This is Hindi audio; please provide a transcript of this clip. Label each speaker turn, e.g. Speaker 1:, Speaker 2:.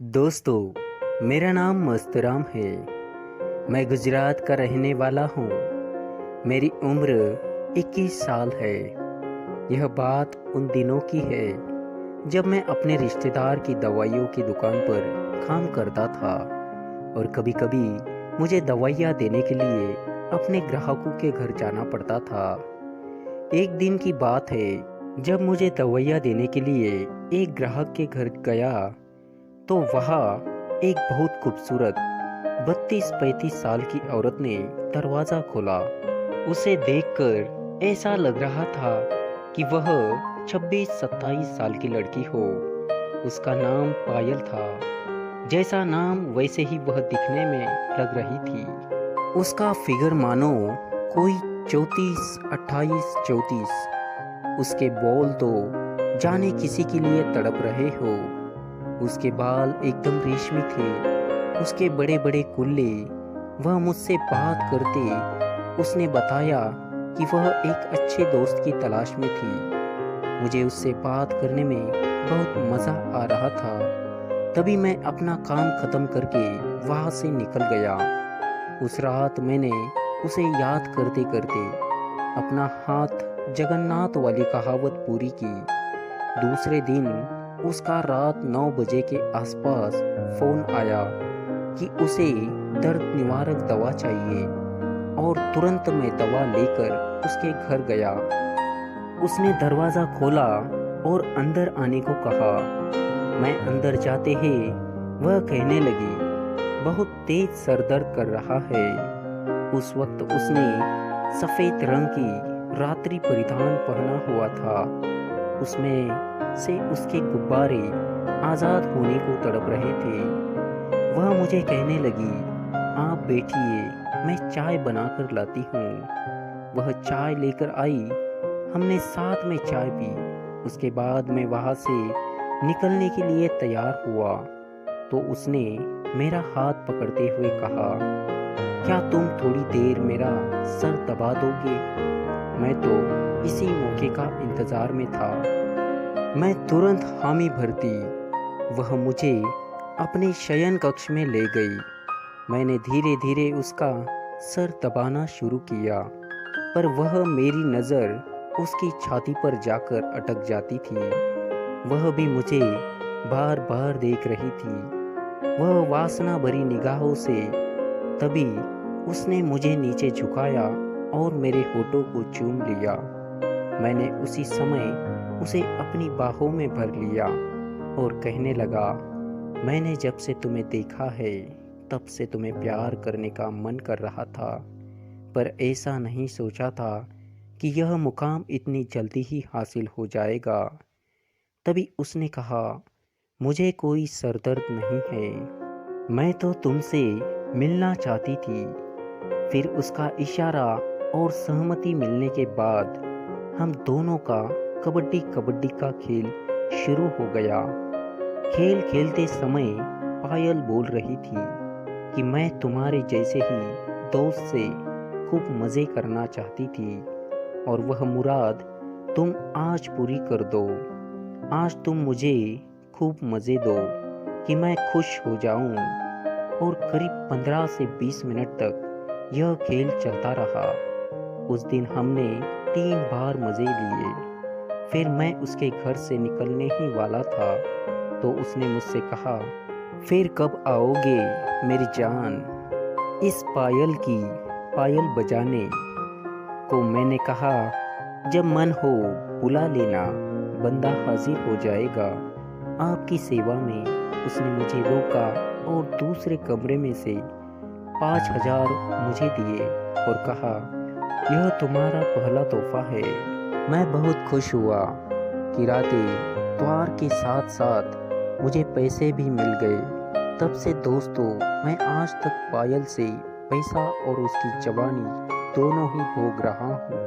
Speaker 1: दोस्तों, मेरा नाम मस्तराम है। मैं गुजरात का रहने वाला हूँ। मेरी उम्र 21 साल है। यह बात उन दिनों की है जब मैं अपने रिश्तेदार की दवाइयों की दुकान पर काम करता था और कभी-कभी मुझे दवाइयाँ देने के लिए अपने ग्राहकों के घर जाना पड़ता था। एक दिन की बात है जब मुझे दवाइयाँ देने के लिए एक ग्राहक के घर गया तो वहाँ एक बहुत खूबसूरत 32-35 साल की औरत ने दरवाज़ा खोला। उसे देखकर ऐसा लग रहा था कि वह 26-27 साल की लड़की हो। उसका नाम पायल था। जैसा नाम वैसे ही वह दिखने में लग रही थी। उसका फिगर मानो कोई 34-28-34। उसके बोल तो जाने किसी के लिए तड़प रहे हो। उसके बाल एकदम रेशमी थे। उसके बड़े बड़े कुल्ले। वह मुझसे बात करते उसने बताया कि वह एक अच्छे दोस्त की तलाश में थी। मुझे उससे बात करने में बहुत मज़ा आ रहा था। तभी मैं अपना काम ख़त्म करके वहाँ से निकल गया। उस रात मैंने उसे याद करते करते अपना हाथ जगन्नाथ वाली कहावत पूरी की। दूसरे दिन उसका रात 9 बजे के आसपास फ़ोन आया कि उसे दर्द निवारक दवा चाहिए और तुरंत मैं दवा लेकर उसके घर गया। उसने दरवाज़ा खोला और अंदर आने को कहा। मैं अंदर जाते ही वह कहने लगी, बहुत तेज सर दर्द कर रहा है। उस वक्त उसने सफ़ेद रंग की रात्रि परिधान पहना हुआ था। उसमें से उसके गुब्बारे आज़ाद होने को तड़प रहे थे। वह मुझे कहने लगी, आप बैठिए, मैं चाय बनाकर लाती हूँ। वह चाय लेकर आई। हमने साथ में चाय पी। उसके बाद मैं वहाँ से निकलने के लिए तैयार हुआ तो उसने मेरा हाथ पकड़ते हुए कहा, क्या तुम थोड़ी देर मेरा सर दबा दोगे? मैं तो इसी मौके का इंतज़ार में था। मैं तुरंत हामी भरती। वह मुझे अपने शयन कक्ष में ले गई। मैंने धीरे धीरे उसका सर दबाना शुरू किया, पर वह मेरी नज़र उसकी छाती पर जाकर अटक जाती थी। वह भी मुझे बार बार देख रही थी, वह वासना भरी निगाहों से। तभी उसने मुझे नीचे झुकाया और मेरे होठों को चूम लिया। मैंने उसी समय उसे अपनी बाहों में भर लिया और कहने लगा, मैंने जब से तुम्हें देखा है तब से तुम्हें प्यार करने का मन कर रहा था, पर ऐसा नहीं सोचा था कि यह मुकाम इतनी जल्दी ही हासिल हो जाएगा। तभी उसने कहा, मुझे कोई सरदर्द नहीं है, मैं तो तुमसे मिलना चाहती थी। फिर उसका इशारा और सहमति मिलने के बाद हम दोनों का कबड्डी कबड्डी का खेल शुरू हो गया। खेल खेलते समय पायल बोल रही थी कि मैं तुम्हारे जैसे ही दोस्त से खूब मज़े करना चाहती थी और वह मुराद तुम आज पूरी कर दो। आज तुम मुझे खूब मज़े दो कि मैं खुश हो जाऊं। और करीब 15 से 20 मिनट तक यह खेल चलता रहा। उस दिन हमने 3 बार मज़े लिए। फिर मैं उसके घर से निकलने ही वाला था तो उसने मुझसे कहा, फिर कब आओगे मेरी जान इस पायल की पायल बजाने को? मैंने कहा, जब मन हो बुला लेना, बंदा हाजिर हो जाएगा आपकी सेवा में। उसने मुझे रोका और दूसरे कमरे में से 5,000 मुझे दिए और कहा, यह तुम्हारा पहला तोहफा है। मैं बहुत खुश हुआ कि रातें त्योहार के साथ साथ मुझे पैसे भी मिल गए। तब से दोस्तों, मैं आज तक पायल से पैसा और उसकी जवानी दोनों ही भोग रहा हूँ।